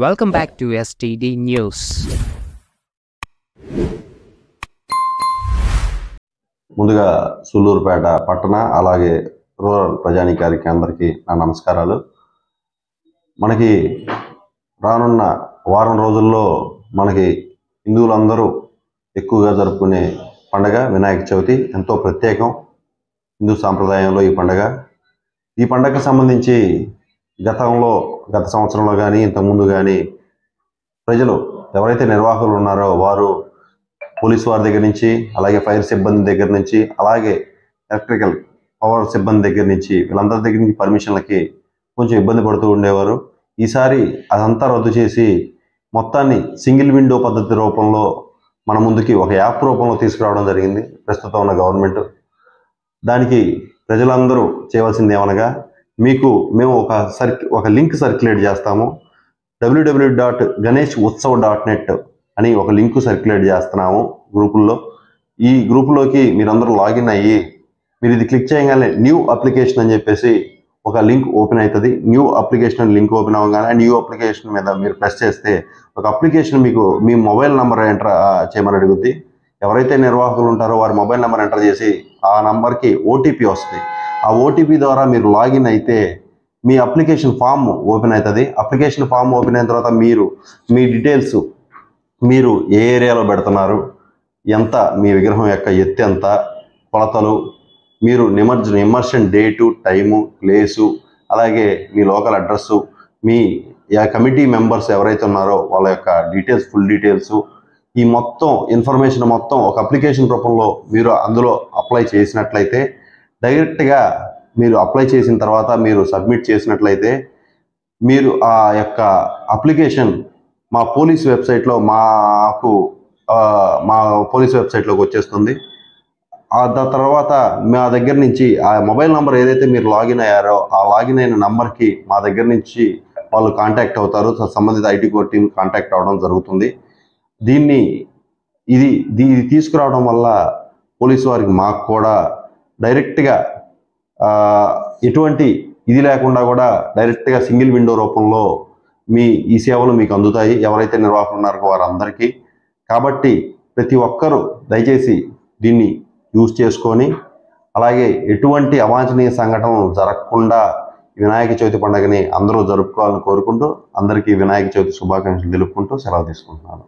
Welcome back to STD News. ముందుగా సుల్లూరుపేట పట్టణ అలాగే రూరల్ ప్రజానీకానికి అందరికీ నా నమస్కారాలు. మనకి రానున్న వారం రోజుల్లో మనకి హిందువులందరూ ఎక్కువగా జరుపుకునే పండగ వినాయక చవితి. ఎంతో ప్రత్యేకం హిందూ సాంప్రదాయంలో ఈ పండగ. ఈ పండగకు సంబంధించి గత సంవత్సరంలో కానీ ఇంతకుముందు కానీ ప్రజలు ఎవరైతే నిర్వాహకులు ఉన్నారో వారు పోలీసు వారి దగ్గర నుంచి, అలాగే ఫైర్ సిబ్బంది దగ్గర నుంచి, అలాగే ఎలక్ట్రికల్ పవర్ సిబ్బంది దగ్గర నుంచి వీళ్ళందరి దగ్గర నుంచి పర్మిషన్లకి కొంచెం ఇబ్బంది పడుతూ ఉండేవారు. ఈసారి అదంతా రద్దు చేసి మొత్తాన్ని సింగిల్ విండో పద్ధతి రూపంలో మన ముందుకి ఒక యాప్ రూపంలో తీసుకురావడం జరిగింది ప్రస్తుతం ఉన్న గవర్నమెంట్. దానికి ప్రజలందరూ చేయవలసింది ఏమనగా, మేము ఒక లింక్ సర్క్యులేట్ చేస్తాము. www.ganeshutsav.net అని ఒక లింక్ సర్క్యులేట్ చేస్తున్నాము గ్రూపుల్లో. ఈ గ్రూపులోకి మీరందరూ లాగిన్ అయ్యి మీరు ఇది క్లిక్ చేయగానే న్యూ అప్లికేషన్ అని చెప్పేసి ఒక లింక్ ఓపెన్ అవుతుంది. న్యూ అప్లికేషన్ లింక్ ఓపెన్ అవ్వగానే న్యూ అప్లికేషన్ మీద మీరు ప్రెస్ చేస్తే ఒక అప్లికేషన్ మీకు మీ మొబైల్ నెంబర్ ఎంటర్ చేయమని అడుగుద్ది. ఎవరైతే నిర్వాహకులు ఉంటారో వారి మొబైల్ నెంబర్ ఎంటర్ చేసి ఆ నంబర్కి ఓటీపీ వస్తుంది. ఆ ఓటీపీ ద్వారా మీరు లాగిన్ అయితే మీ అప్లికేషన్ ఫామ్ ఓపెన్ అవుతుంది. అప్లికేషన్ ఫామ్ ఓపెన్ అయిన తర్వాత మీ డీటెయిల్స్, మీరు ఏ ఏరియాలో పెడుతున్నారు, ఎంత మీ విగ్రహం యొక్క ఎత్తు ఎంత, కొలతలు, మీరు ఇమర్షన్ డేటు, టైము, ప్లేసు, అలాగే మీ లోకల్ అడ్రస్సు, మీ కమిటీ మెంబర్స్ ఎవరైతే ఉన్నారో వాళ్ళ యొక్క డీటెయిల్స్, ఫుల్ డీటెయిల్స్, ఈ మొత్తం ఇన్ఫర్మేషన్ మొత్తం ఒక అప్లికేషన్ రూపంలో మీరు అందులో అప్లై చేసినట్లయితే, డైరెక్ట్గా మీరు అప్లై చేసిన తర్వాత మీరు సబ్మిట్ చేసినట్లయితే మీరు ఆ యొక్క అప్లికేషన్ మా పోలీస్ వెబ్సైట్లో మా పోలీస్ వెబ్సైట్లోకి వచ్చేస్తుంది. తర్వాత మా దగ్గర నుంచి ఆ మొబైల్ నెంబర్ ఏదైతే మీరు లాగిన్ అయ్యారో ఆ లాగిన్ అయిన నెంబర్కి మా దగ్గర నుంచి వాళ్ళు కాంటాక్ట్ అవుతారు. సంబంధిత ఐటీ కోర్ టీం కాంటాక్ట్ అవ్వడం జరుగుతుంది. ఇది తీసుకురావడం వల్ల పోలీసు వారికి మాకు కూడా డైరెక్ట్గా ఎటువంటి ఇది లేకుండా కూడా డైరెక్ట్గా సింగిల్ విండో రూపంలో ఈ సేవలు మీకు అందుతాయి ఎవరైతే నిర్వాహకులు ఉన్నారో వారందరికీ. కాబట్టి ప్రతి ఒక్కరూ దయచేసి దీన్ని యూజ్ చేసుకొని, అలాగే ఎటువంటి అవాంఛనీయ సంఘటనలు జరగకుండా వినాయక చవితి పండుగని అందరూ జరుపుకోవాలని కోరుకుంటూ అందరికీ వినాయక చవితి శుభాకాంక్షలు తెలుపుకుంటూ సెలవు తీసుకుంటున్నాను.